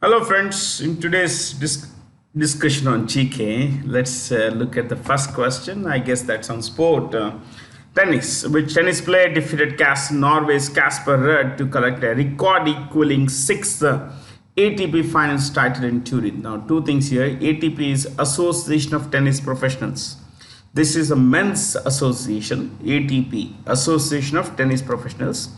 Hello, friends. In today's discussion on GK, let's look at the first question. I guess that's on sport. Tennis. Which tennis player defeated Norway's Casper Ruud to collect a record equaling sixth ATP finals title in Turin? Now, two things here. ATP is Association of Tennis Professionals. This is a men's association, ATP, Association of Tennis Professionals.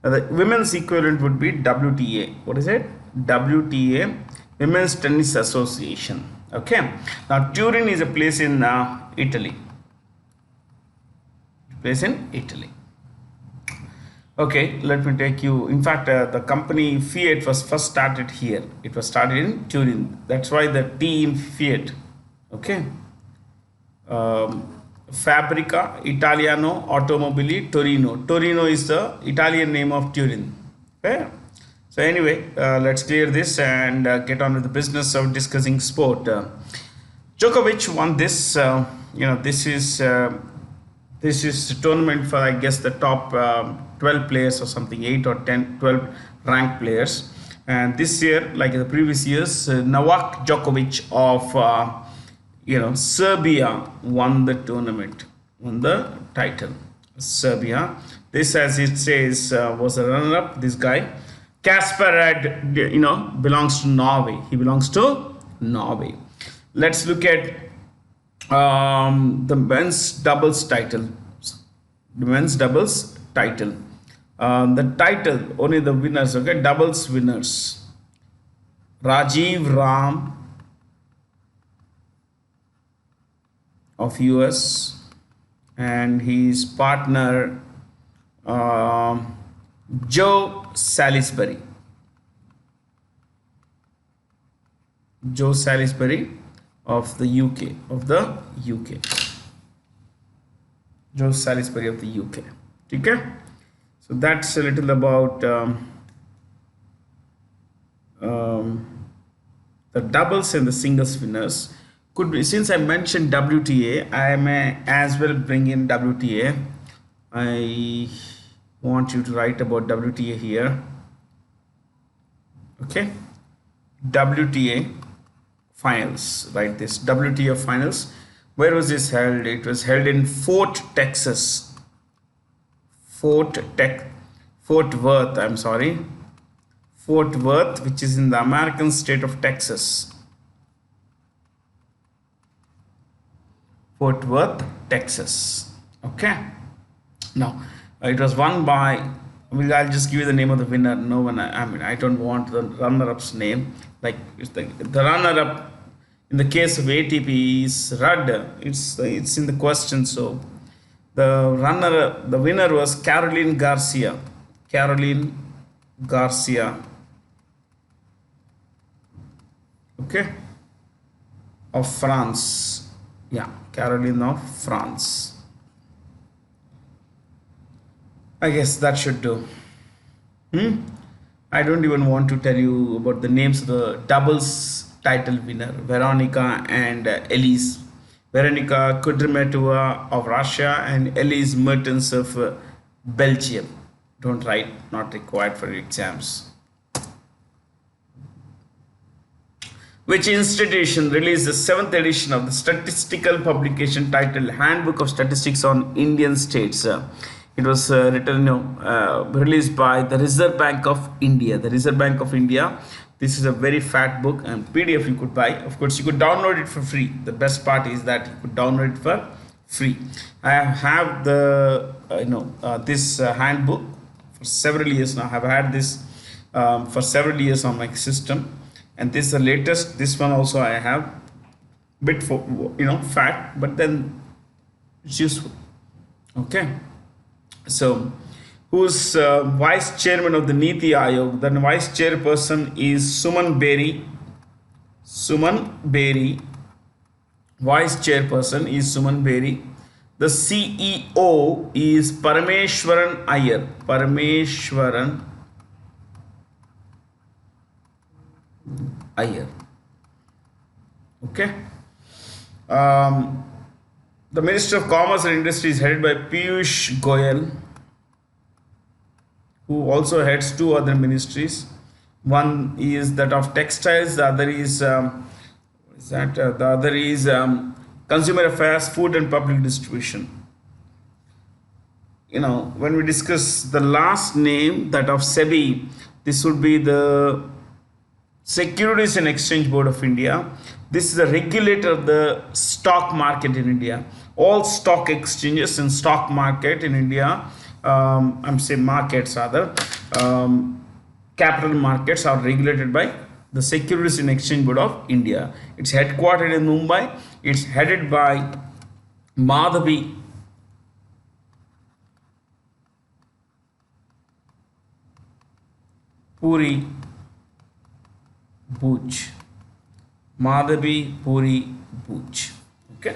The women's equivalent would be WTA. What is it? WTA, Women's Tennis Association. Okay. Now, Turin is a place in Italy. Place in Italy. Okay, let me take you. In fact, the company Fiat was first started here. It was started in Turin. That's why the T in Fiat. Okay. Fabbrica Italiano Automobili Torino. Torino is the Italian name of Turin. Okay. So anyway, let's clear this and get on with the business of discussing sport. Djokovic won this. This is tournament for, I guess, the top 12 players or something, 8 or 10, 12 ranked players. And this year, like the previous years, Novak Djokovic of Serbia won the tournament, won the title. Serbia. This, as it says, was a runner-up. This guy, Casper Ruud, belongs to Norway. He belongs to Norway. Let's look at the men's doubles title. The men's doubles title. The title, only the winners, okay? Doubles winners. Rajiv Ram of US and his partner Joe Salisbury. Joe Salisbury of the UK. Joe Salisbury of the UK. Okay? So that's a little about the doubles and the singles winners. Could be, since I mentioned WTA, I may as well bring in WTA. I want you to write about WTA here. Okay, WTA finals. Write this WTA finals. Where was this held? It was held in Fort Texas. Fort Worth. I'm sorry. Fort Worth, which is in the American state of Texas. Fort Worth, Texas. Okay. Now, it was won by. I'll just give you the name of the winner. No one. I don't want the runner-up's name. Like it's the runner-up in the case of ATP is Rudd. It's in the question. So the winner was Caroline Garcia. Caroline Garcia. Okay. Of France. Yeah, Caroline of France. I guess that should do. I don't even want to tell you about the names of the doubles title winner, Veronika and Elise. Veronika Kudermetova of Russia and Elise Mertens of Belgium. Don't write, not required for exams. Which institution released the 7th edition of the statistical publication titled Handbook of Statistics on Indian States? It was released by the Reserve Bank of India. The Reserve Bank of India. This is a very fat book and PDF you could buy. Of course, you could download it for free. The best part is that you could download it for free. I have the this handbook for several years now. I have had this for several years on my system. And this is the latest. This one also I have. Bit for fat, but then it's useful. Okay. So, who's vice chairman of the Niti Aayog? The vice chairperson is Suman Beri. Suman Beri. Vice chairperson is Suman Beri. The CEO is Parameshwaran Iyer. Parameshwaran Iyer. Okay. The Minister of Commerce and Industry is headed by Piyush Goyal, who also heads two other ministries. One is that of textiles, the other is the other is consumer affairs, food and public distribution. When we discuss the last name, that of SEBI, this would be the Securities and Exchange Board of India. This is the regulator of the stock market in India. All stock exchanges and stock market in India, I'm saying markets rather, capital markets are regulated by the Securities and Exchange Board of India. It's headquartered in Mumbai. It's headed by Madhavi Puri Bhuj. Madhavi Puri Bhuj. Okay.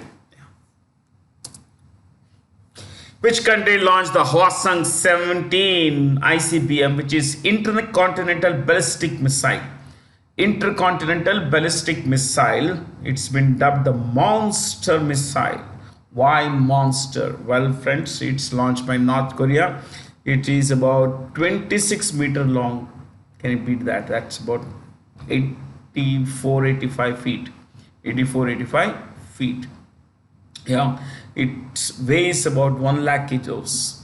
Which country launched the Hwasong 17 ICBM, which is Intercontinental Ballistic Missile? Intercontinental Ballistic Missile. It's been dubbed the Monster Missile. Why Monster? Well, friends, it's launched by North Korea. It is about 26-meter long. Can you beat that? That's about 85 feet. 85 feet. Yeah, it weighs about 1 lakh kilos.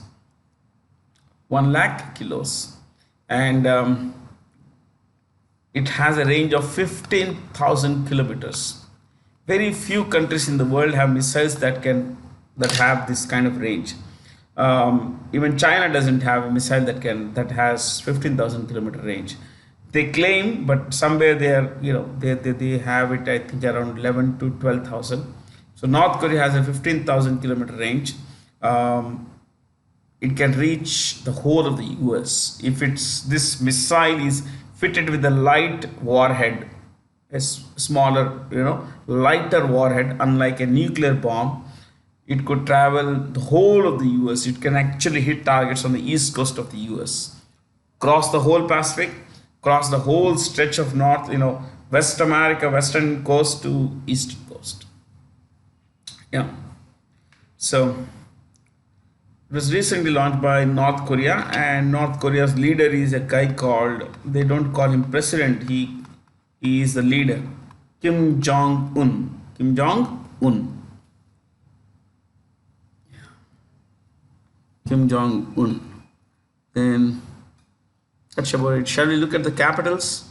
1 lakh kilos. And it has a range of 15,000 kilometers. Very few countries in the world have missiles that have this kind of range. Even China doesn't have a missile that has 15,000 kilometer range. They claim, but somewhere they have it, I think, around 11 to 12,000. So North Korea has a 15,000 kilometer range. It can reach the whole of the US. If this missile is fitted with a light warhead, a smaller, lighter warhead, unlike a nuclear bomb, it could travel the whole of the US. It can actually hit targets on the east coast of the US, cross the whole Pacific, cross the whole stretch of North, West America, western coast to eastern coast. Yeah. So it was recently launched by North Korea, and North Korea's leader is a guy called, they don't call him president, he is the leader, Kim Jong-un. Kim Jong-un. Kim Jong-un. Then that's about it. Shall we look at the capitals?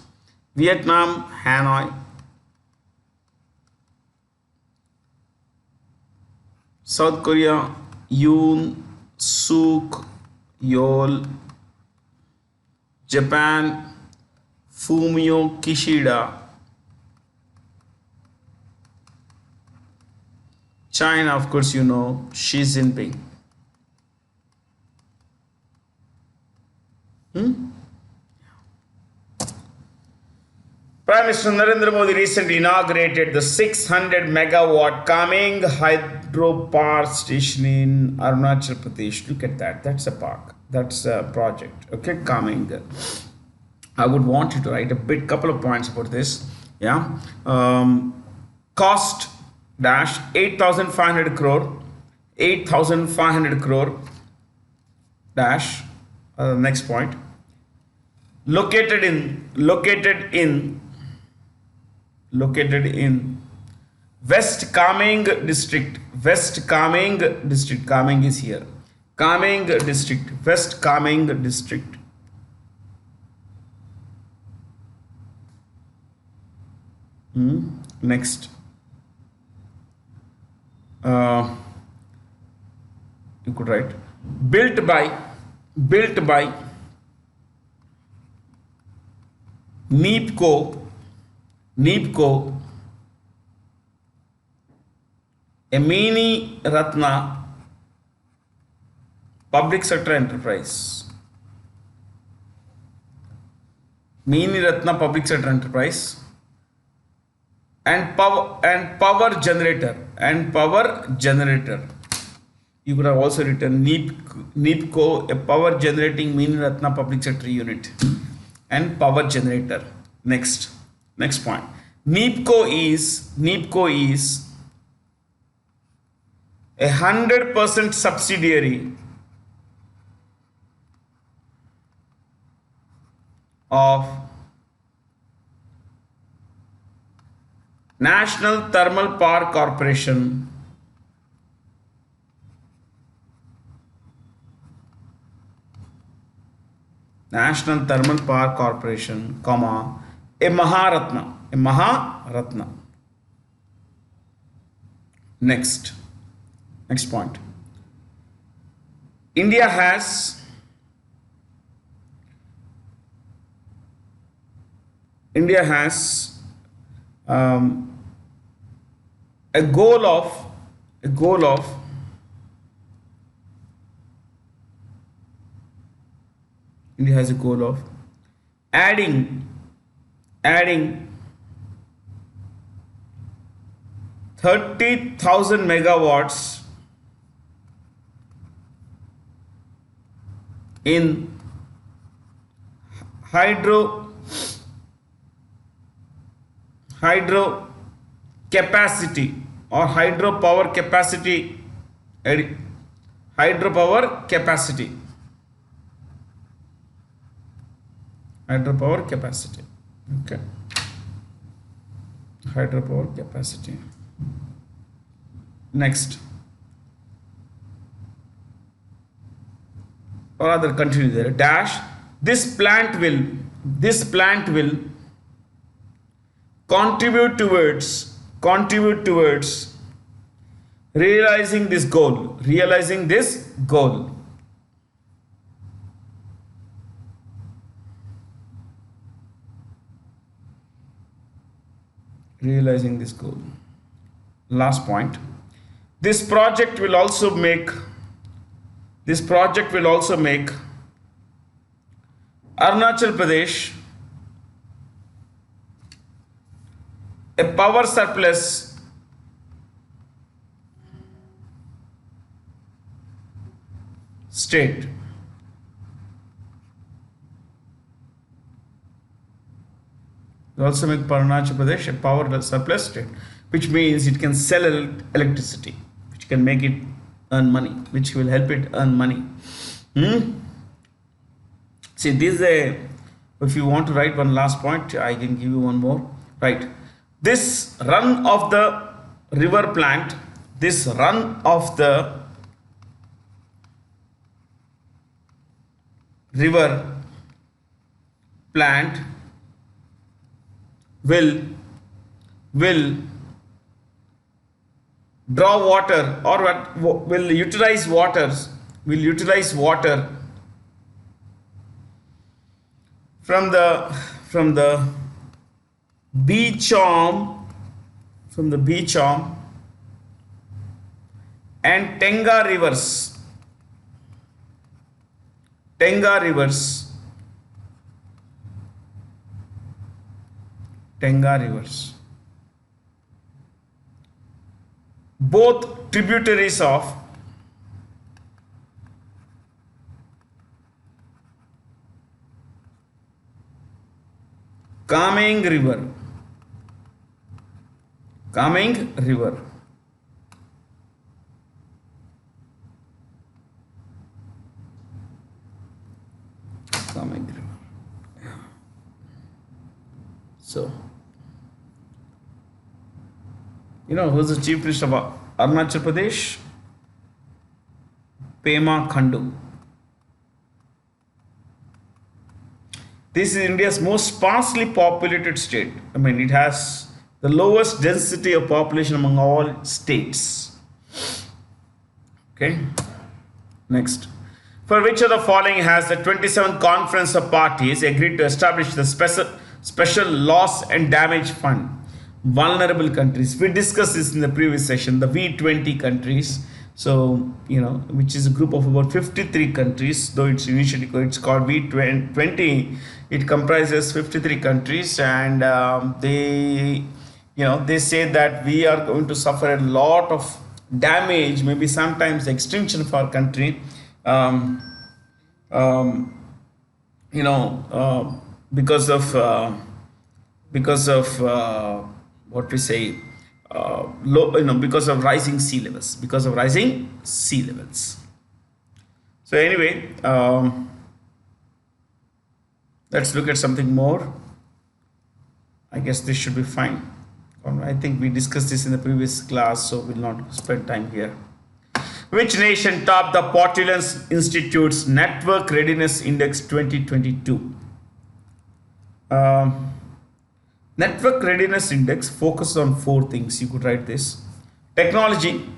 Vietnam, Hanoi. South Korea, Yoon Suk Yeol. Japan, Fumio Kishida. China, of course, Xi Jinping. Prime Minister Narendra Modi recently inaugurated the 600 megawatt Kameng hydro power station in Arunachal Pradesh. Look at that. That's a park. That's a project. Okay, Kameng. I would want you to write a couple of points about this. Yeah. Cost dash 8,500 crore. 8,500 crore dash. Next point. Located in West Kameng district. West Kameng district. Kameng is here. Kameng district. West Kameng district. Next. You could write built by NEEPCO, a mini Ratna public sector enterprise. Mini Ratna public sector enterprise and power generator. You could have also written NEEPCO, a power generating mini Ratna public sector unit and power generator. Next point. NEEPCO is 100% subsidiary of National Thermal Power Corporation. National Thermal Power Corporation, comma, a Maharatna. A Maharatna. Next point. India has a goal of India has a goal of adding 30,000 megawatts in hydro capacity or hydropower capacity. Okay, hydropower capacity. Next, or rather continue there, dash, this plant will contribute towards realizing this goal. Realizing this goal. Last point. This project will also make Arunachal Pradesh a power surplus state. It also make Arunachal Pradesh a power surplus state, which means it can sell electricity, which can make it earn money, which will help it earn money. See, this is a, if you want to write one last point, I can give you one more. Right. This run of the river plant, will draw water, or will utilize water from the beach arm and Tenga rivers. Both tributaries of Kameng River. So, who's the chief minister of Arunachal Pradesh? Pema Khandu. This is India's most sparsely populated state. I mean, it has the lowest density of population among all states. Okay. Next. For which of the following has the 27th Conference of Parties agreed to establish the special loss and damage fund? Vulnerable countries. We discussed this in the previous session, the V20 countries. So, which is a group of about 53 countries, though it's called V20. It comprises 53 countries, and they say that we are going to suffer a lot of damage, maybe sometimes extinction of our country, because of what we say, because of rising sea levels. So anyway, let's look at something more. I guess this should be fine. I think we discussed this in the previous class, so we'll not spend time here. Which nation topped the Portulans Institute's Network Readiness Index 2022? Network Readiness Index focuses on four things. You could write this: technology,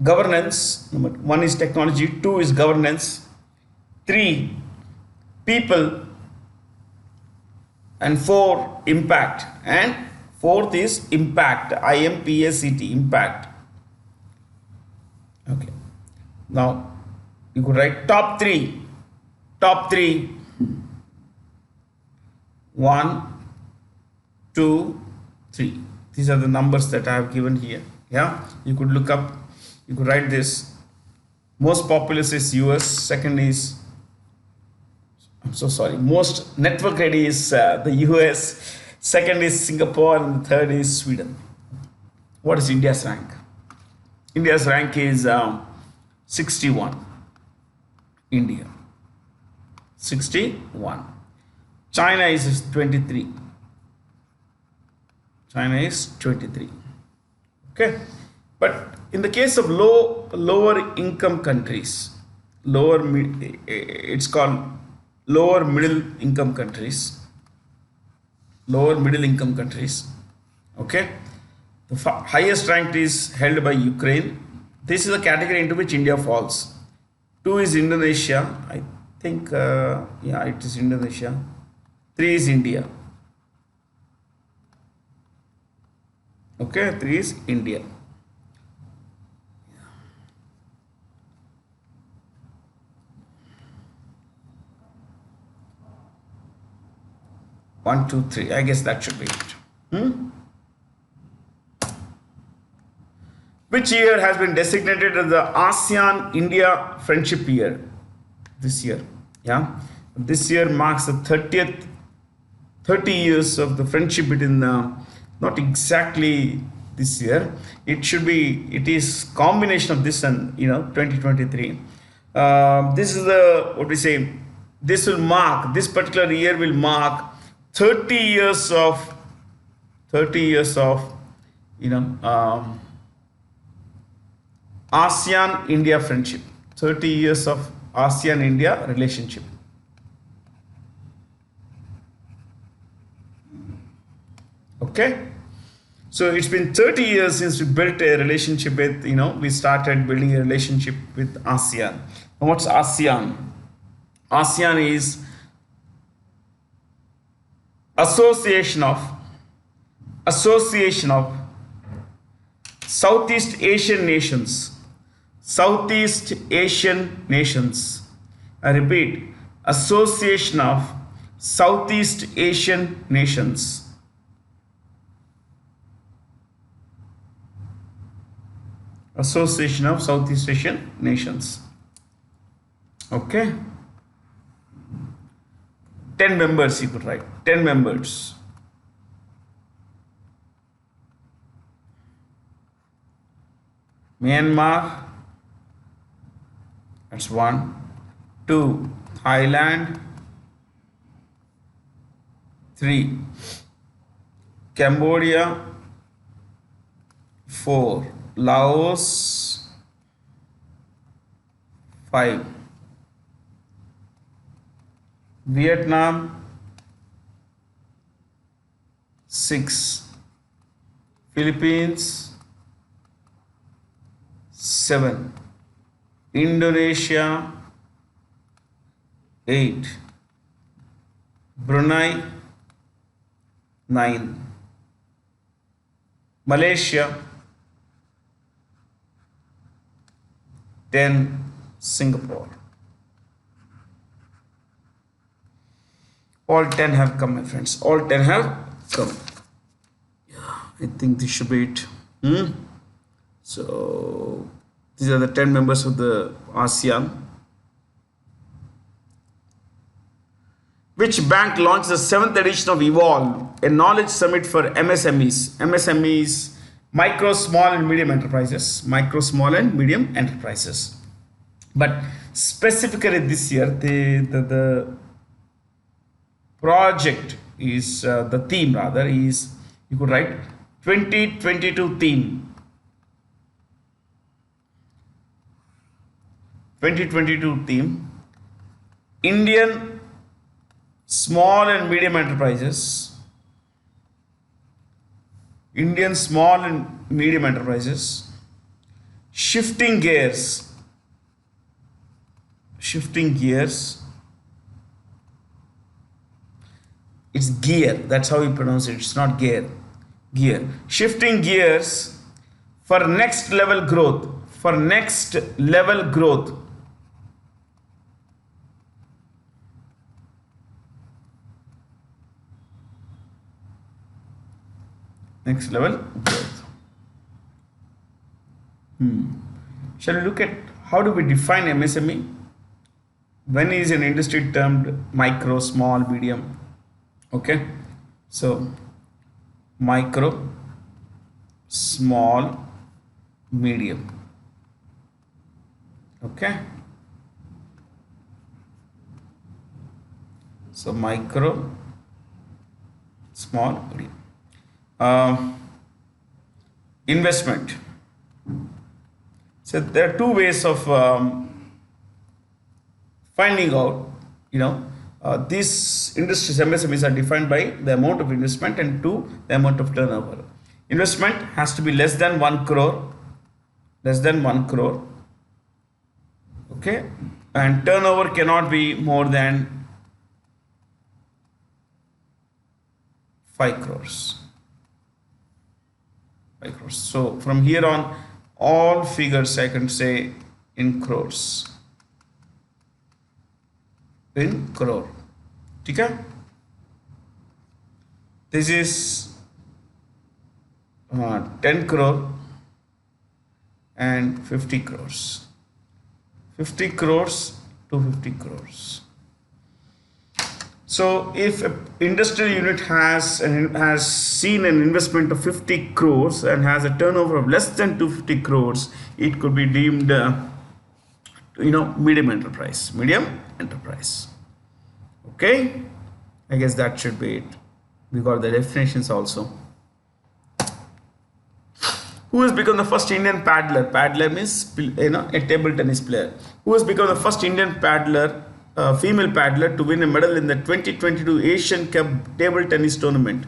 governance. Number one is technology, two is governance, three people, and four impact. And fourth is impact. IMPACT, impact. Okay. Now you could write top three. Top three. 1, 2, 3. These are the numbers that I have given here. Yeah, you could look up, you could write this. Most populous is US, second is, I'm so sorry, most network ready is the US, second is Singapore, and the third is Sweden. What is India's rank? India's rank is 61. India 61. China is 23. China is 23. Okay, but in the case of lower income countries, it's called lower middle income countries. Lower middle income countries. Okay, the highest ranked is held by Ukraine. This is the category into which India falls. 2 is Indonesia. I think yeah, it is Indonesia. 3 is India. Okay, 3 is India. One, two, three. I guess that should be it. Which year has been designated as the ASEAN India Friendship Year? This year. Yeah. This year marks the 30 years of the friendship between not exactly this year. It is combination of this and 2023. This is the what we say. This particular year will mark 30 years of ASEAN India friendship. 30 years of ASEAN India relationship. Okay, so it's been 30 years since we built a relationship with, we started building a relationship with ASEAN. And what's ASEAN? ASEAN is Association of Southeast Asian Nations. Southeast Asian Nations. I repeat, Association of Southeast Asian Nations. Association of Southeast Asian Nations. Okay. 10 members you could write. 10 members. Myanmar. That's 1. 2. Thailand. 3. Cambodia. 4. Laos. 5. Vietnam. 6. Philippines. 7. Indonesia. 8. Brunei. 9. Malaysia. 10. Singapore. All 10 have come, my friends. All 10 have come. Yeah, I think this should be it. So these are the 10 members of the ASEAN. Which bank launched the 7th edition of Evolve, a knowledge summit for MSMEs? MSMEs, micro, small and medium enterprises. Micro, small and medium enterprises. But specifically this year, the project is the theme rather is, you could write 2022 theme. 2022 theme, Indian small and medium enterprises. Indian small and medium enterprises shifting gears. Shifting gears. It's gear. That's how you pronounce it. It's not gear. Gear. Shifting gears for next level growth. For next level growth. Next level growth. Shall we look at how do we define MSME? When is an industry termed micro, small, medium? Okay, so micro, small, medium. Okay, so micro, small, medium. Investment. So there are two ways of finding out, these industries, MSMEs, are defined by the amount of investment and two, the amount of turnover. Investment has to be less than 1 crore, less than 1 crore, okay, and turnover cannot be more than 5 crores. 5 crores. So from here on, all figures I can say in crores. In crore. Okay? This is 10 crore and 50 crores. 50 crores to 50 crores. So if an industrial unit has seen an investment of 50 crores and has a turnover of less than 250 crores, it could be deemed medium enterprise. Medium enterprise. Okay, I guess that should be it. We got the definitions also. Who has become the first Indian paddler? Paddler means a table tennis player. Who has become the first Indian paddler, female paddler, to win a medal in the 2022 Asian Cup table tennis tournament?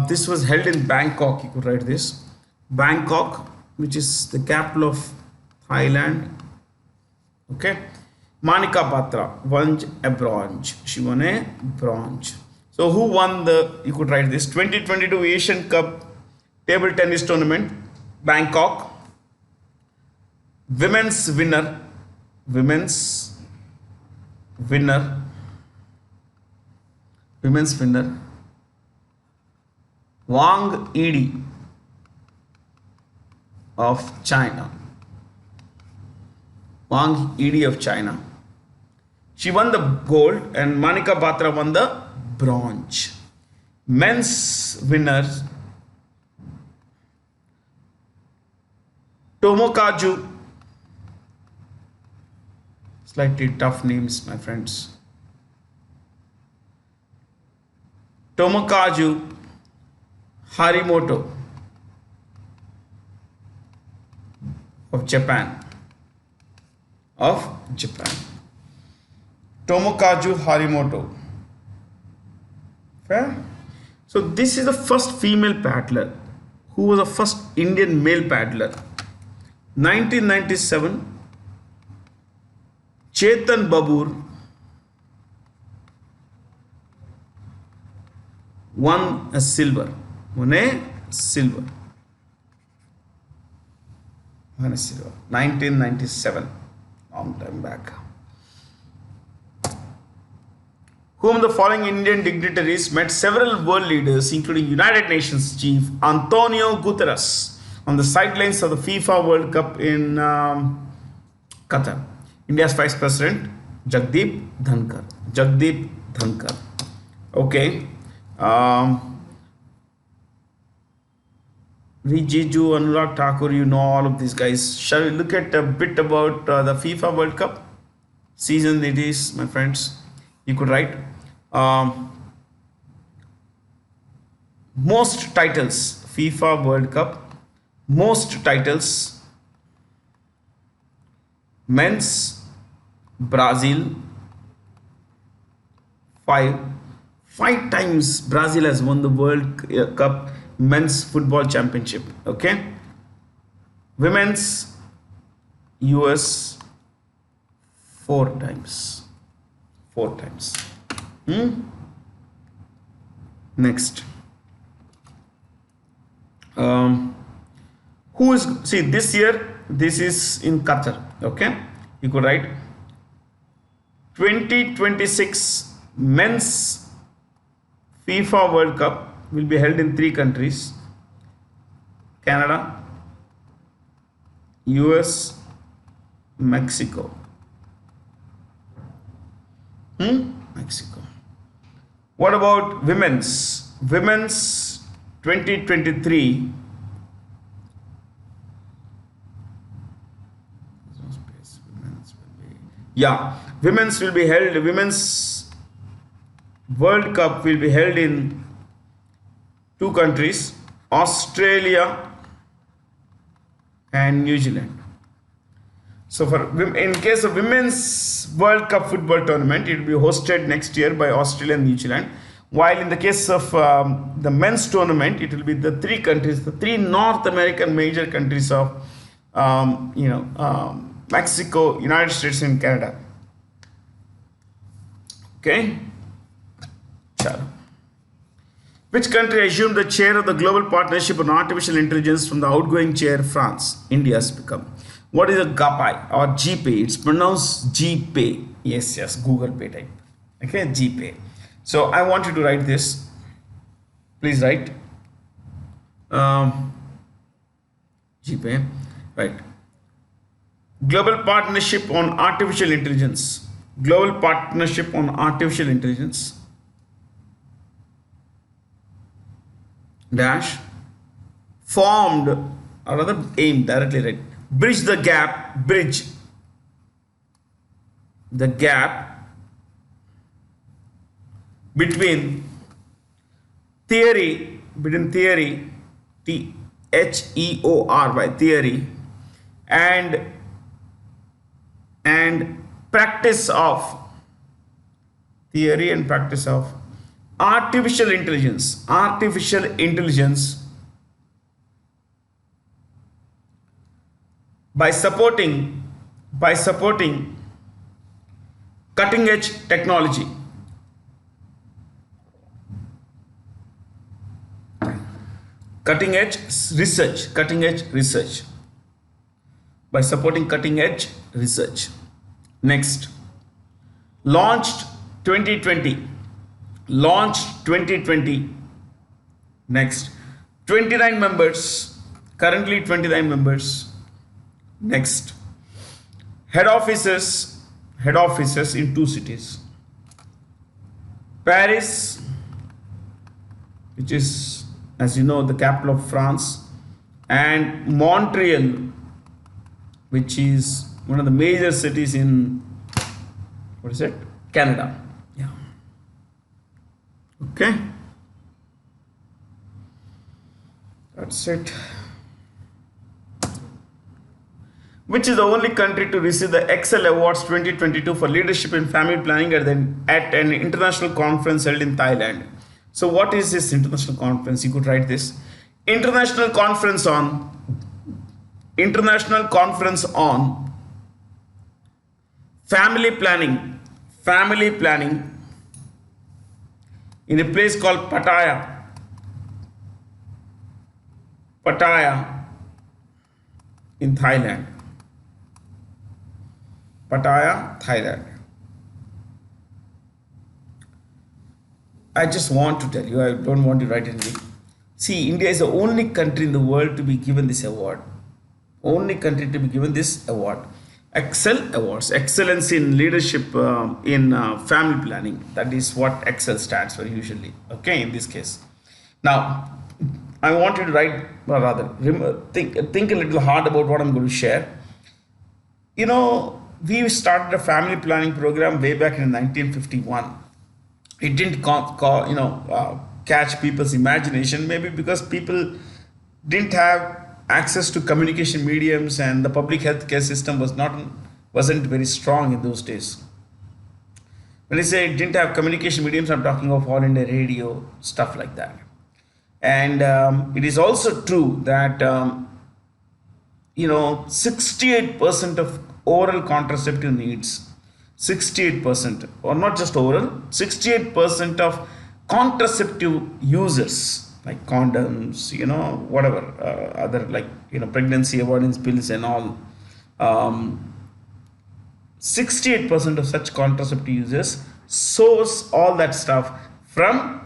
This was held in Bangkok. You could write this. Bangkok, which is the capital of Thailand. Okay. Manika Batra won a bronze. She won a bronze. So who won you could write this, 2022 Asian Cup table tennis tournament? Bangkok. Women's winner. Wang Yi of China. Wang Yi of China. She won the gold and Manika Batra won the bronze. Men's winners, Tomokaju. Slightly tough names, my friends. Tomokaju Harimoto of Japan. Tomokaju Harimoto. Fair? So this is the first female paddler. Who was the first Indian male paddler? 1997, Chetan Babur won a silver. 1997, long time back. Whom the following Indian dignitaries met several world leaders, including United Nations chief Antonio Guterres, on the sidelines of the FIFA World Cup in Qatar? India's Vice President Jagdeep Dhankar. Okay. Rijiju, Anurag Thakur, you know all of these guys. Shall we look at a bit about the FIFA World Cup season? It is, my friends. You could write Most titles, FIFA World Cup, most titles, men's, Brazil, five times Brazil has won the World Cup men's football championship. Okay. Women's, US, four times. Next, who is, see, this year this is in Qatar. Okay, you could write 2026 men's FIFA World Cup will be held in three countries: Canada, US, Mexico. Mexico. What about women's? Women's 2023. Yeah, women's will be held. Women's World Cup will be held in two countries: Australia and New Zealand. So for in case of women's World Cup football tournament, it will be hosted next year by Australia and New Zealand. While in the case of the men's tournament, it will be the three countries, the three North American major countries of Mexico, United States, and Canada. Okay. Chalo. Which country assumed the chair of the Global Partnership on Artificial Intelligence from the outgoing chair, France? India has become. What is a GPay or GPay? It's pronounced GPay. Yes, Google Pay type. Okay, GPay. So I want you to write this. Please write. GPay. Right. Global Partnership on Artificial Intelligence. Global Partnership on Artificial Intelligence. Dash. Formed, or rather aimed, directly right. Bridge the gap between theory, THEORY, theory, and practice of artificial intelligence by supporting cutting edge technology. Cutting edge research. By supporting cutting edge research. Next, launched 2020. Next, 29 members. Currently 29 members. Next, head offices in two cities: Paris, which is, as you know, the capital of France, and Montreal, which is one of the major cities in, Canada. Yeah. Okay. That's it. Which is the only country to receive the Excel Awards 2022 for leadership in family planning at an international conference held in Thailand? So what is this international conference? You could write this: International Conference on Family Planning in a place called Pattaya in Thailand. Pattaya, Thailand. I just want to tell you, I don't want to write anything. See, India is the only country in the world to be given this award. Excel Awards, Excellence in Leadership in Family Planning. That is what Excel stands for usually. Okay, in this case. Now, I want you to write, or rather, think a little hard about what I'm going to share. You know, we started a family planning program way back in 1951. It didn't catch people's imagination, maybe because people didn't have access to communication mediums and the public healthcare system wasn't very strong in those days. When I say it didn't have communication mediums, I'm talking of all India radio, stuff like that. And it is also true that 68% of oral contraceptive needs, 68%, or not just oral, 68% of contraceptive users like condoms, whatever, other like, pregnancy avoidance pills and all. 68% of such contraceptive users source all that stuff from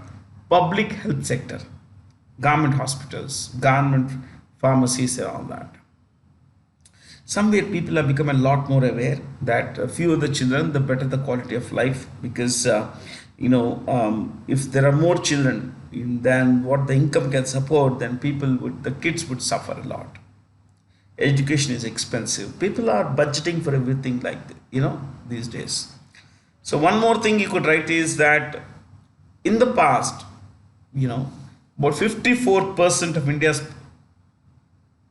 public health sector, government hospitals, government pharmacies and all that. Somewhere people have become a lot more aware that fewer the children, the better the quality of life, because if there are more children than what the income can support, then the kids would suffer a lot. Education is expensive. People are budgeting for everything these days. So one more thing you could write is that in the past, about 54% of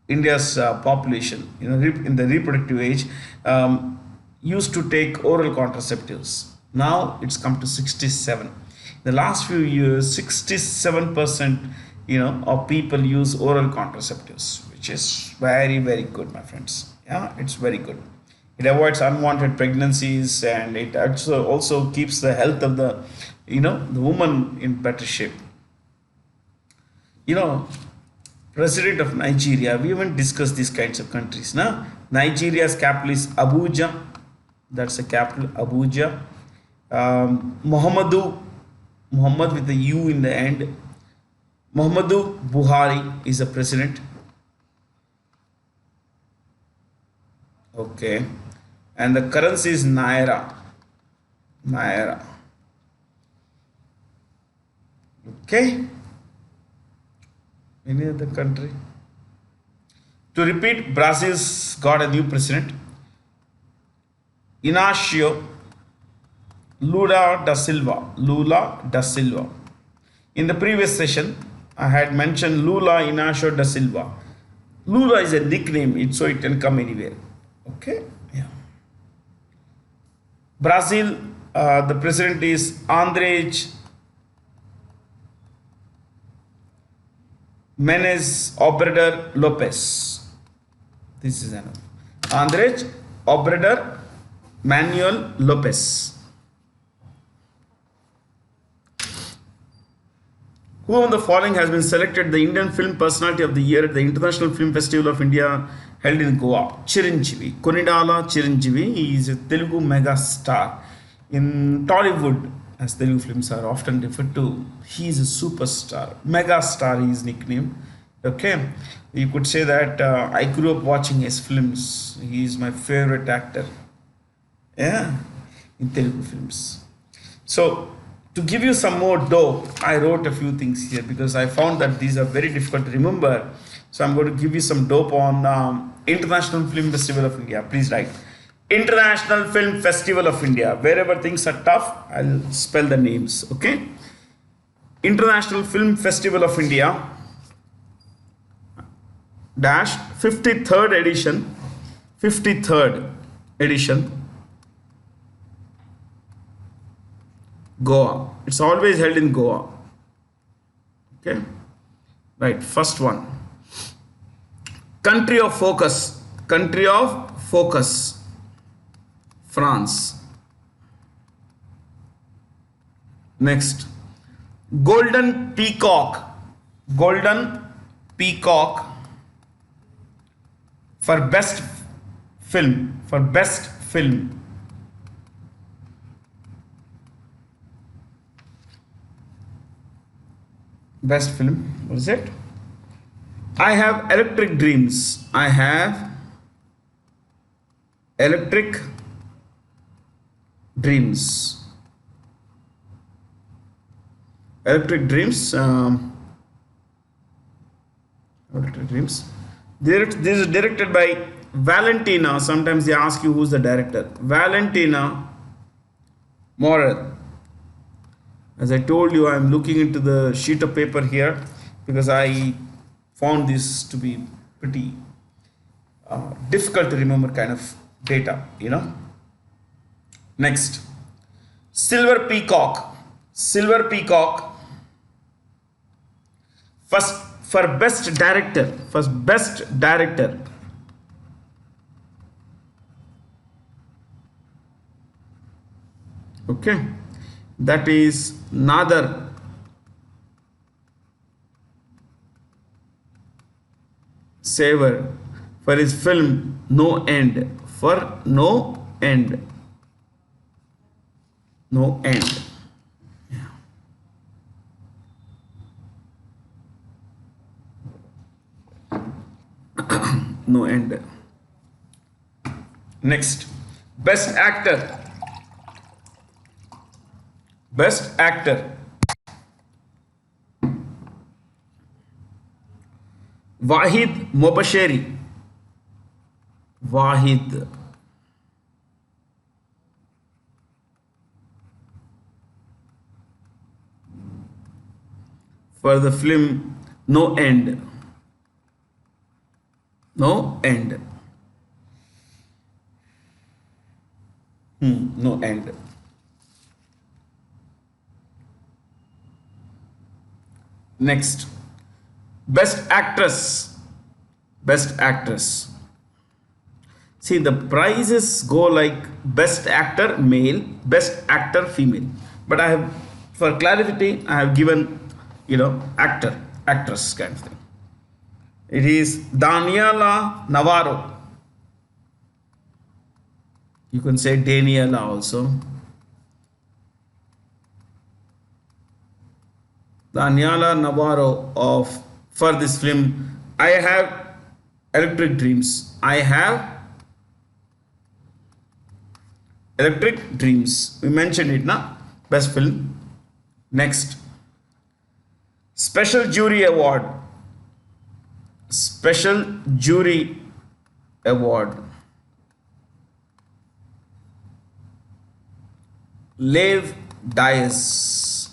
India's population, in the reproductive age, used to take oral contraceptives. Now it's come to 67. The last few years, 67%, of people use oral contraceptives, which is very, very good, my friends. Yeah, it's very good. It avoids unwanted pregnancies, and it also keeps the health of the woman in better shape. President of Nigeria, we haven't discussed these kinds of countries. Now, Nigeria's capital is Abuja. That's the capital, Abuja. Muhammad with the U in the end. Muhammadu Buhari is the president. Okay. And the currency is Naira. Okay. Any other country? To repeat, Brazil's got a new president. Inácio Lula da Silva. In the previous session, I had mentioned Lula Inácio da Silva. Lula is a nickname, so it can come anywhere. Okay? Yeah. Brazil, the president is Andrés Manuel Obrador Lopez. This is enough. Andrés Obrador Manuel Lopez. Who among the following has been selected the Indian Film Personality of the Year at the International Film Festival of India held in Goa? Chiranjeevi. Konidala Chiranjeevi. He is a Telugu mega star. In Tollywood, as Telugu films are often referred to, he is a superstar. Mega star is his nickname. Okay. You could say that I grew up watching his films. He is my favorite actor. Yeah. In Telugu films. So, to give you some more dope, I wrote a few things here because I found that these are very difficult to remember. So I'm going to give you some dope on International Film Festival of India. Please write International Film Festival of India. Wherever things are tough, I'll spell the names. Okay. International Film Festival of India dash 53rd edition. 53rd edition. Goa. It's always held in Goa. Okay. Right. First one. Country of focus. Country of focus. France. Next. Golden Peacock. Golden Peacock for best film. For best film. Best film. What is it? I have Electric Dreams. I have Electric Dreams. Electric Dreams. Electric Dreams. This is directed by Valentina. Sometimes they ask you who's the director. Valentina Morel. As I told you, I'm looking into the sheet of paper here because I found this to be pretty difficult to remember kind of data, you know. Next, Silver Peacock. Silver Peacock. First for best director. First best director. Okay, that is Nader. Saver for his film No End. For No End. No End. No End. Next, best actor. Best actor. Wahid Mobasheri. Wahid. For the film No End. No End. No End. Next, best actress. Best actress. See, the prizes go like best actor male, best actor female. But I have, for clarity, I have given, actor, actress kind of thing. It is Daniela Navarro. You can say Daniela also. Daniela Navarro of for this film I Have Electric Dreams. I Have Electric Dreams. We mentioned it now. Best film. Next. Special Jury Award. Special Jury Award. Lev Dias.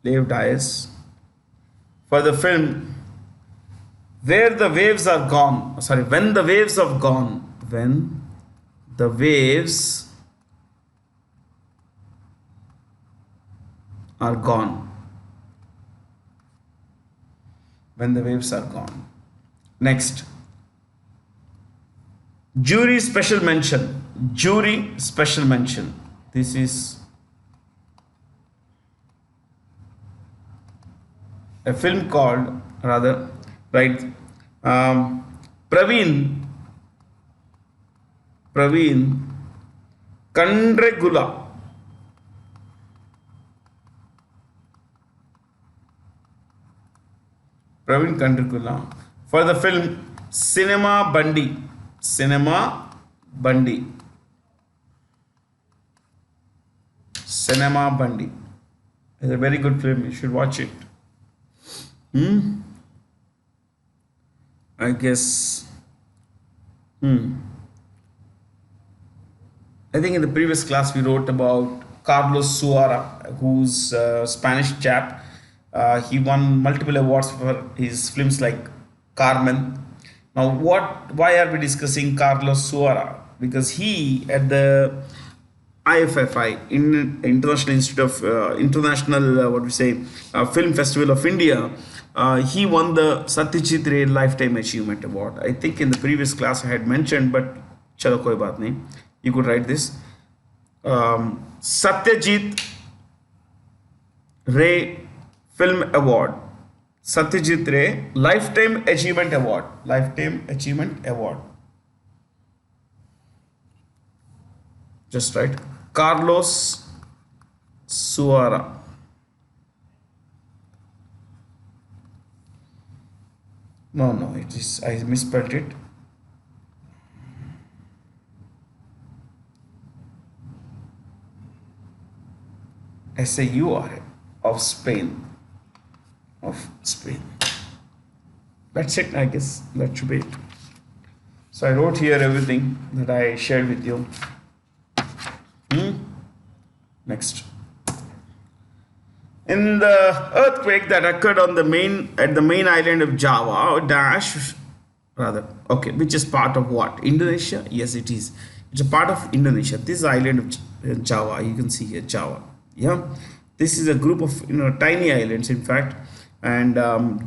Lev Dias. For the film Where the Waves Are Gone. Sorry, When the Waves Have Gone. When the Waves Are Gone. When the Waves Are Gone. Next. Jury Special Mention. Jury Special Mention. This is a film called, Praveen Kandregula. Praveen Kandregula for the film Cinema Bundy. Cinema Bundy. Cinema Bundy. It's a very good film. You should watch it. I guess. I think in the previous class we wrote about Carlos Suara, who's a Spanish chap. He won multiple awards for his films like Carmen. Now, why are we discussing Carlos Suara? Because he at the IFFI, International Institute of Film Festival of India, he won the Satyajit Ray Lifetime Achievement Award. I think in the previous class I had mentioned, but chalo koi baat nahi. You could write this. Satyajit Ray Film Award. Satyajit Ray Lifetime Achievement Award. Lifetime Achievement Award. Just write Carlos Suara. No, it is, I misspelled it. SAURA of Spain. Of Spain. That's it, I guess. That should be it. So I wrote here everything that I shared with you. Next. In the earthquake that occurred on the main island of Java, or dash rather, okay, which is part of what? Indonesia? Yes, it is. It's a part of Indonesia. This island of Java, you can see here Java. Yeah, this is a group of tiny islands, in fact, and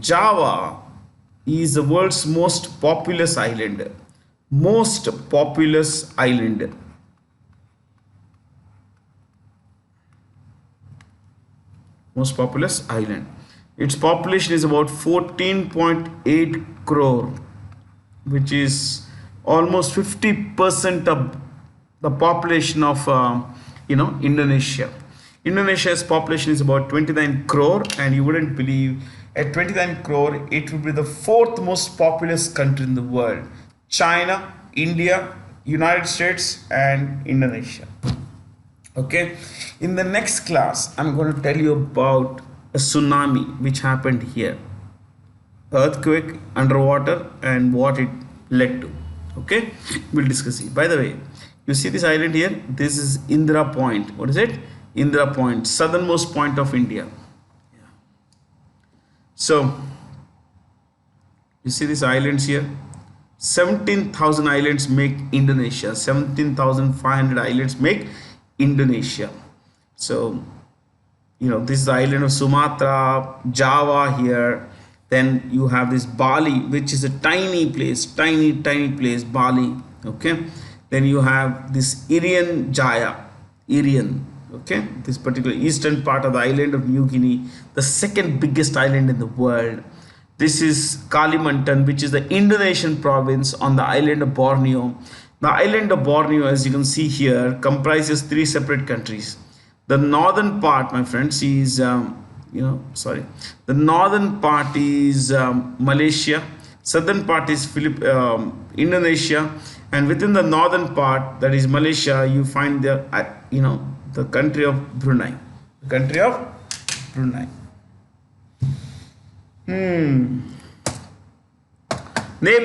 Java is the world's most populous island. Most populous island. Most populous island. Its population is about 14.8 crore, which is almost 50% of the population of Indonesia. Indonesia's population is about 29 crore, and you wouldn't believe, at 29 crore it would be the fourth most populous country in the world. China, India, United States, and Indonesia. Okay, in the next class I'm going to tell you about a tsunami which happened here, earthquake, underwater, and what it led to. Okay, we'll discuss it. By the way, you see this island here, this is Indira Point. What is it? Indira Point, southernmost point of India. So you see these islands here, 17,000 islands make Indonesia. 17,500 islands make Indonesia. So this is the island of Sumatra, Java here. Then you have this Bali, which is a tiny place, tiny place, Bali. Okay, then you have this Irian Jaya, Irian. Okay, this particular eastern part of the island of New Guinea, the second biggest island in the world. This is Kalimantan, which is the Indonesian province on the island of Borneo. The island of Borneo, as you can see here, comprises three separate countries. The northern part, my friends, is the northern part is Malaysia, southern part is Indonesia, and within the northern part, that is Malaysia, you find the country of Brunei. The country of Brunei. Name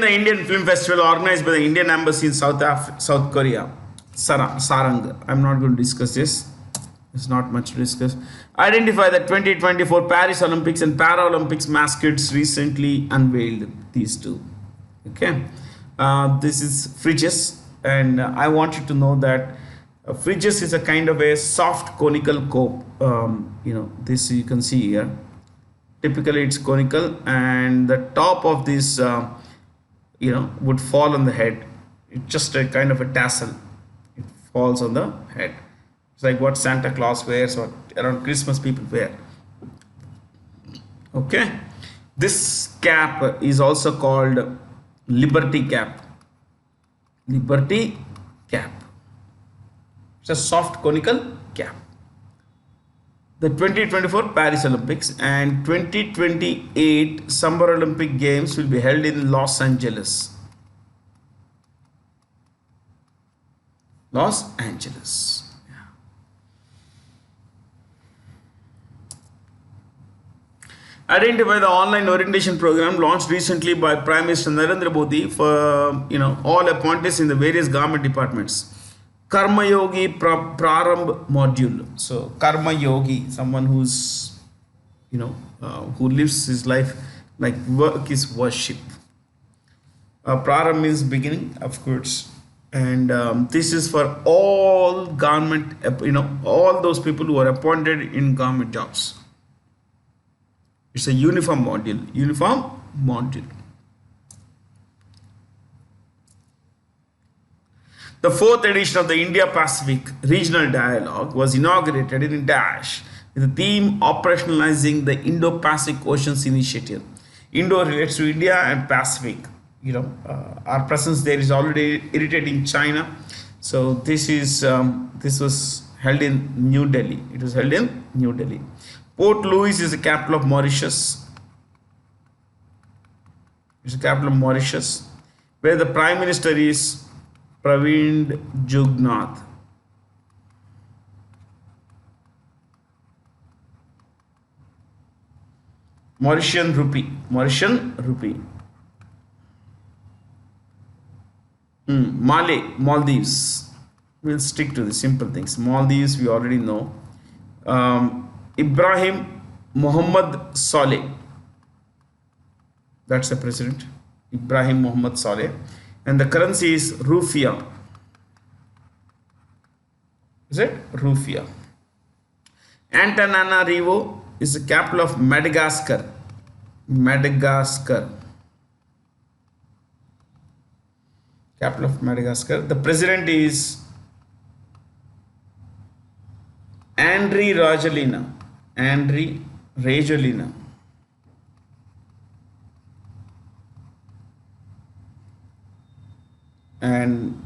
the Indian Film Festival organized by the Indian Embassy in South Korea. Sarang. I'm not going to discuss this. There's not much to discuss. Identify the 2024 Paris Olympics and Paralympics mascots recently unveiled. These two. Okay. This is fridges, and I want you to know that fridges is a kind of a soft conical cope. This you can see here. Typically it's conical, and the top of this would fall on the head. It's just a kind of a tassel. It falls on the head. It's like what Santa Claus wears or around Christmas people wear. Okay, this cap is also called Liberty cap. Liberty cap. It's a soft conical cap. The 2024 Paris Olympics and 2028 Summer Olympic Games will be held in Los Angeles. Los Angeles. Identify the online orientation program launched recently by Prime Minister Narendra Modi for all appointees in the various government departments. Karma Yogi Praramb module. So Karma Yogi, someone who's who lives his life like work is worship. Praramb means beginning, of course, and this is for all government, all those people who are appointed in government jobs. It's a uniform module. Uniform module. The fourth edition of the India-Pacific Regional Dialogue was inaugurated in Dash with the theme operationalizing the Indo-Pacific Oceans Initiative. Indo relates to India and Pacific. Our presence there is already irritating China. So this was held in New Delhi. It was held in New Delhi. Port Louis is the capital of Mauritius. It's the capital of Mauritius, where the Prime Minister is Pravind Jugnauth. Mauritian rupee. Maldives. We'll stick to the simple things. Maldives we already know. Ibrahim Mohammad Saleh. That's the president, Ibrahim Mohammad Saleh. And the currency is Rupia. Is it? Rupia. Antananarivo is the capital of Madagascar. Madagascar. Capital of Madagascar. The president is Andry Rajoelina. Andry Rajoelina. And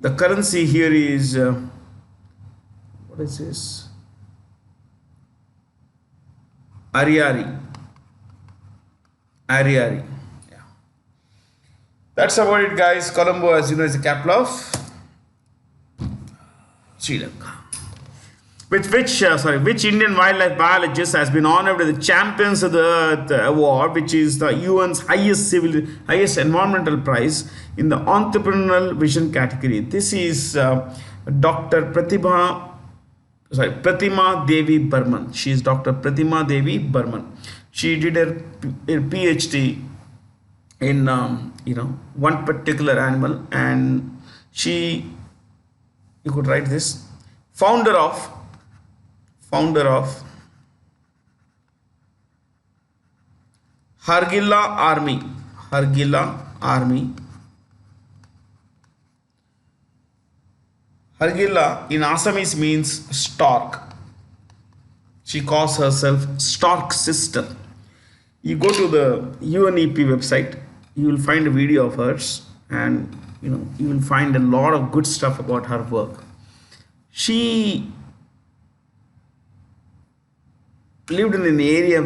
the currency here is what is this? Ariari. Ariari. Yeah. That's about it, guys. Colombo, as you know, is the capital of Sri Lanka. Which Indian wildlife biologist has been honored with the Champions of the Earth Award, which is the UN's highest environmental prize in the entrepreneurial vision category? This is Dr. Pratima Devi Burman. She is Dr. Pratima Devi Burman. She did her PhD in one particular animal, and you could write this, founder of Hargilla Army. Hargilla in Assamese means stork. She calls herself Stork Sister. You go to the UNEP website, you will find a video of hers, and you will find a lot of good stuff about her work. She lived in an area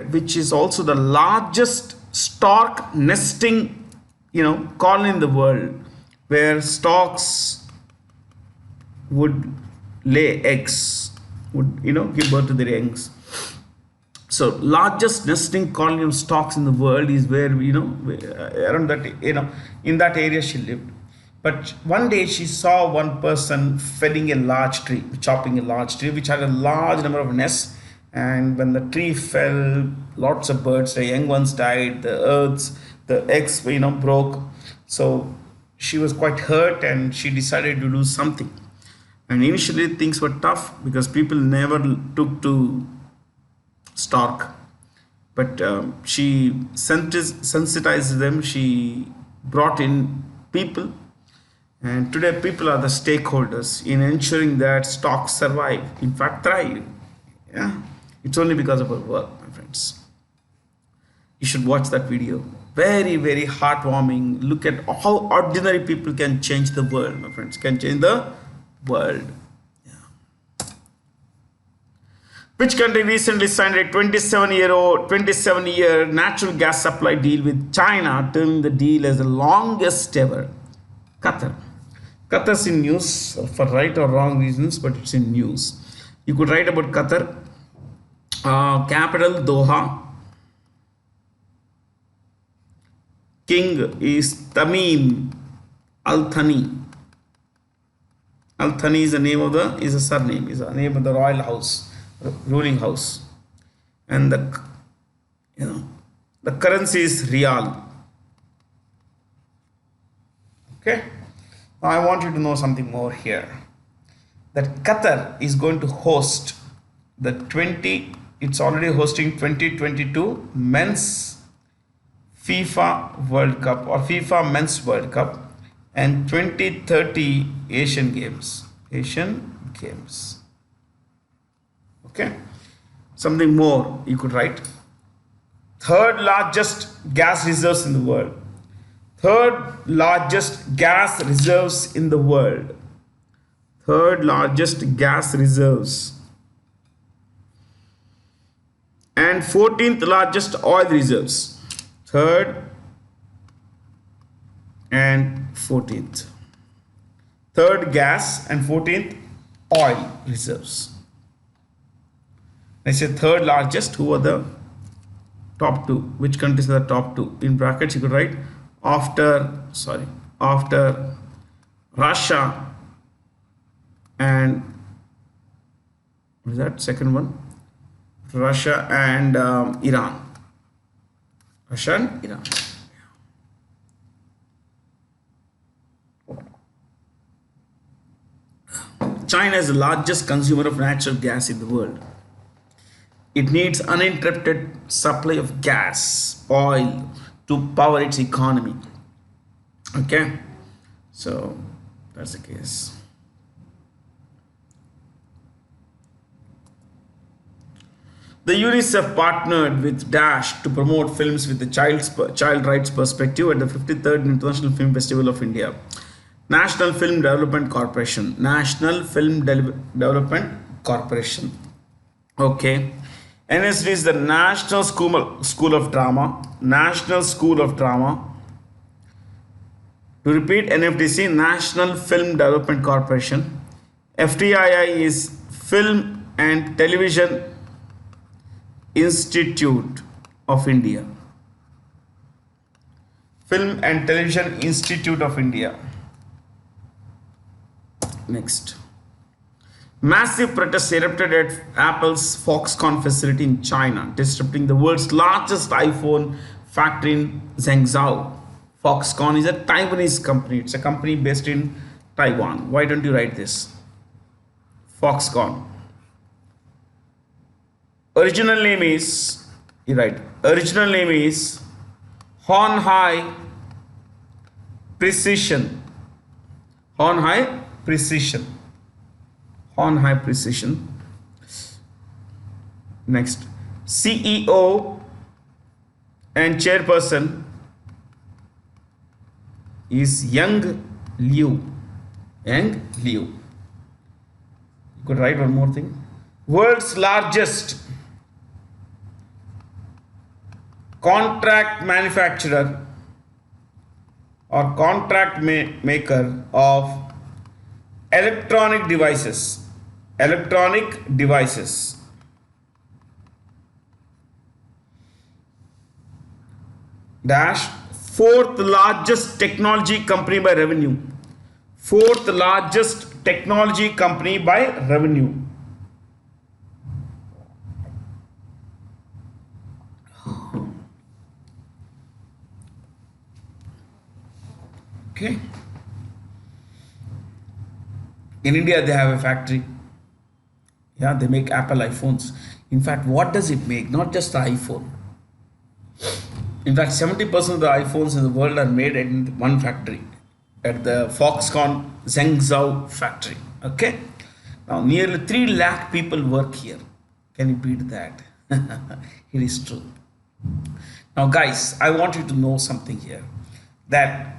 which is also the largest stork nesting colony in the world, where storks would lay eggs, would give birth to their eggs. So largest nesting colony of storks in the world is where around that in that area she lived. But one day she saw one person chopping a large tree which had a large number of nests. And when the tree fell, lots of birds, the young ones died, the eggs broke. So she was quite hurt, and she decided to do something. And initially things were tough because people never took to stork, but she sensitized them. She brought in people, and today people are the stakeholders in ensuring that storks survive, in fact thrive. Yeah. It's only because of her work, my friends. You should watch that video. Very, very heartwarming. Look at how ordinary people can change the world, my friends. Can change the world. Yeah. Which country recently signed a 27-year natural gas supply deal with China, terming the deal as the longest ever? Qatar. Qatar's in news for right or wrong reasons, but it's in news. You could write about Qatar. Capital Doha. King is Tamim Al Thani. Al Thani is the name of is a surname, is the name of the royal house, ruling house. And the currency is Riyal. Okay. Now I want you to know something more here. That Qatar is going to host it's already hosting 2022 Men's FIFA World Cup or FIFA Men's World Cup and 2030 Asian Games. Okay. Something more you could write. Third largest gas reserves in the world. Third largest gas reserves in the world. Third largest gas reserves. And 14th largest oil reserves. Third and 14th. Third gas and 14th oil reserves. I say third largest. Who are the top two? Which countries are the top two? In brackets you could write after Russia and What is that second one? Russia and Iran. Russia and Iran. China is the largest consumer of natural gas in the world. It needs uninterrupted supply of gas, oil to power its economy. Okay, so that's the case. The UNICEF partnered with Dash to promote films with the child rights perspective at the 53rd International Film Festival of India. National Film Development Corporation. National Film Development Corporation. Okay. NSD is the National School of Drama. National School of Drama. To repeat, NFDC, National Film Development Corporation. FTII is Film and Television Institute of India. Film and Television Institute of India. Next. Massive protests erupted at Apple's Foxconn facility in China, disrupting the world's largest iPhone factory in Zhengzhou. Foxconn is a Taiwanese company. It's a company based in Taiwan. Why don't you write this? Foxconn. Original name is, you write, original name is Hon-Hai Precision. Hon-Hai Precision. Hon-Hai Precision. Next. CEO and chairperson is Yang Liu. Yang Liu. You could write one more thing. World's largest contract manufacturer or contract maker of electronic devices. Electronic devices. Dash, fourth largest technology company by revenue. Fourth largest technology company by revenue. Okay. In India, they have a factory. Yeah, they make Apple iPhones. In fact, what does it make? Not just the iPhone. In fact, 70% of the iPhones in the world are made in one factory, at the Foxconn Zhengzhou factory. Okay. Now, nearly 3 lakh people work here. Can you beat that? It is true. Now, guys, I want you to know something here. That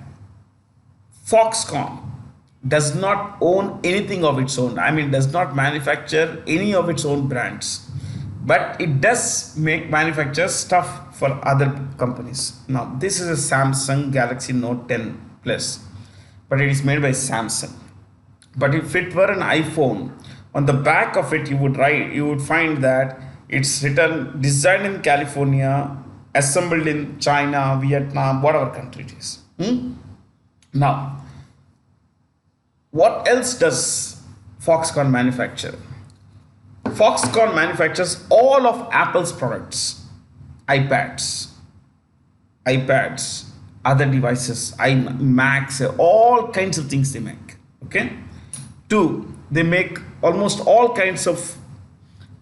Foxconn does not own anything of its own. I mean, does not manufacture any of its own brands. But it does manufacture stuff for other companies. Now, this is a Samsung Galaxy Note 10 Plus. But it is made by Samsung. But if it were an iPhone, on the back of it you would find that it's written designed in California, assembled in China, Vietnam, whatever country it is. Now, what else does Foxconn manufacture? Foxconn manufactures all of Apple's products. iPads, other devices, Macs, all kinds of things they make. Okay. 2, they make almost all kinds of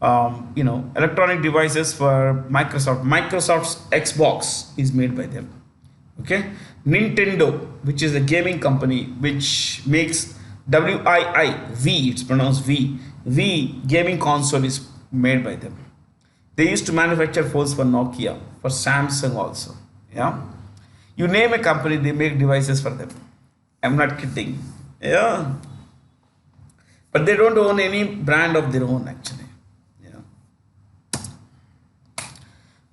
electronic devices for Microsoft. Microsoft's Xbox is made by them. Okay. Nintendo, which is a gaming company which makes WII, it's pronounced V gaming console is made by them. They used to manufacture phones for Nokia, for Samsung also. Yeah. You name a company, they make devices for them. I'm not kidding. Yeah. But they don't own any brand of their own actually. Yeah.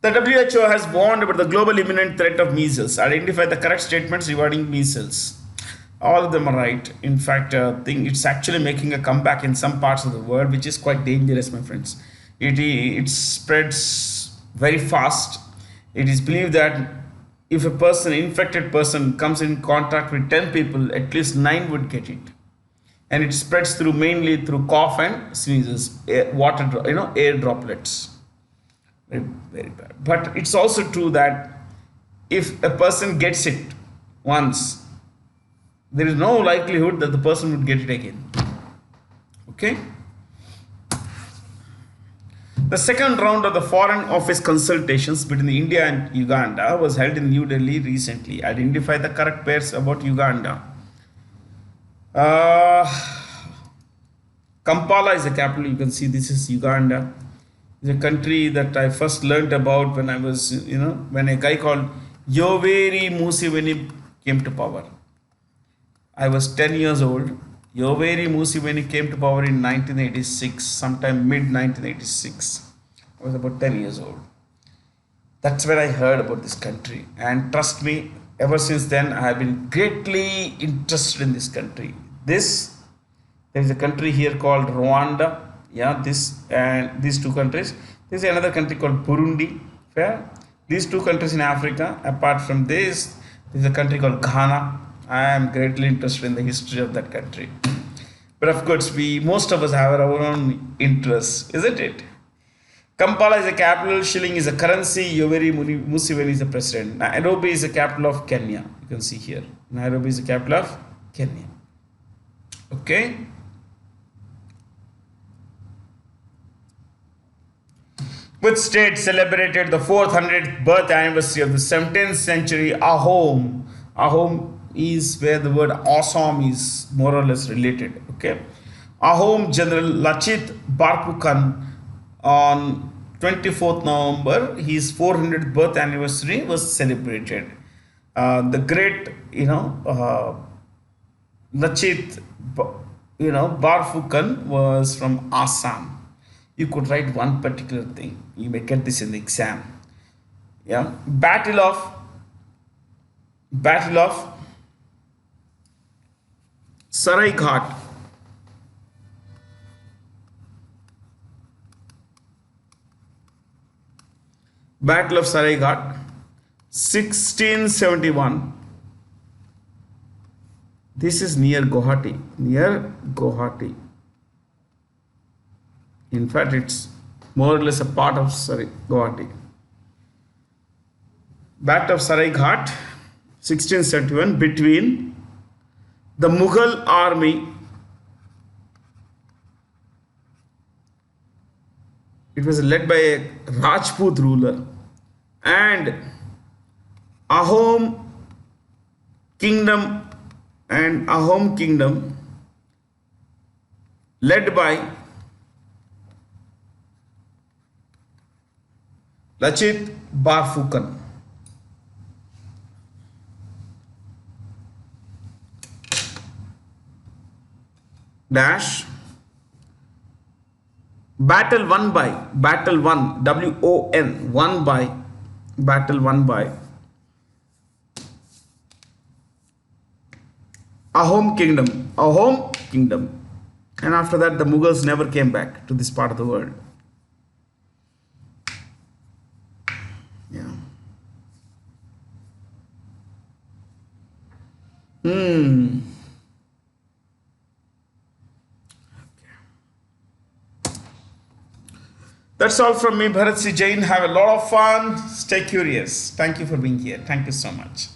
The WHO has warned about the global imminent threat of measles. Identify the correct statements regarding measles. All of them are right. In fact, I think it's actually making a comeback in some parts of the world, which is quite dangerous, my friends. It spreads very fast. It is believed that if a infected person comes in contact with 10 people, at least 9 would get it. and it spreads through mainly through cough and sneezes, air droplets. Very, very bad. But it's also true that if a person gets it once, there is no likelihood that the person would get it again. Okay. The second round of the Foreign Office consultations between India and Uganda was held in New Delhi recently. Identify the correct pairs about Uganda. Uh, Kampala is the capital. You can see this is Uganda. It's a country that I first learned about when I was, when a guy called Yoweri Museveni came to power. I was 10 years old. Yoweri Museveni came to power in 1986, sometime mid 1986. I was about 10 years old. That's where I heard about this country. And trust me, ever since then, I have been greatly interested in this country. There is a country here called Rwanda. Yeah, these two countries. There is another country called Burundi. Fair? These two countries in Africa. Apart from this, there is a country called Ghana. I am greatly interested in the history of that country. But of course, most of us have our own interests, isn't it? Kampala is the capital, shilling is the currency, Yoweri Museveni is the president. Nairobi is the capital of Kenya. You can see here. Nairobi is the capital of Kenya. Okay. Which state celebrated the 400th birth anniversary of the 17th century Ahom? Ahom is where the word awesome is more or less related. Okay. Ahom General Lachit Barphukan on 24th November, his 400th birth anniversary was celebrated. The great, Lachit, Barphukan was from Assam. You could write one particular thing. You may get this in the exam. Yeah. Battle of Saraighat. Battle of Saraighat, 1671. This is near Guwahati. In fact, it's more or less a part of Guwahati. Battle of Saraighat, 1671, between the Mughal army. It was led by a Rajput ruler, and Ahom kingdom led by Lachit Barphukan. Dash. Battle won by Ahom kingdom, and after that the Mughals never came back to this part of the world. Yeah. That's all from me, Bharat C. Jain. Have a lot of fun. Stay curious. Thank you for being here. Thank you so much.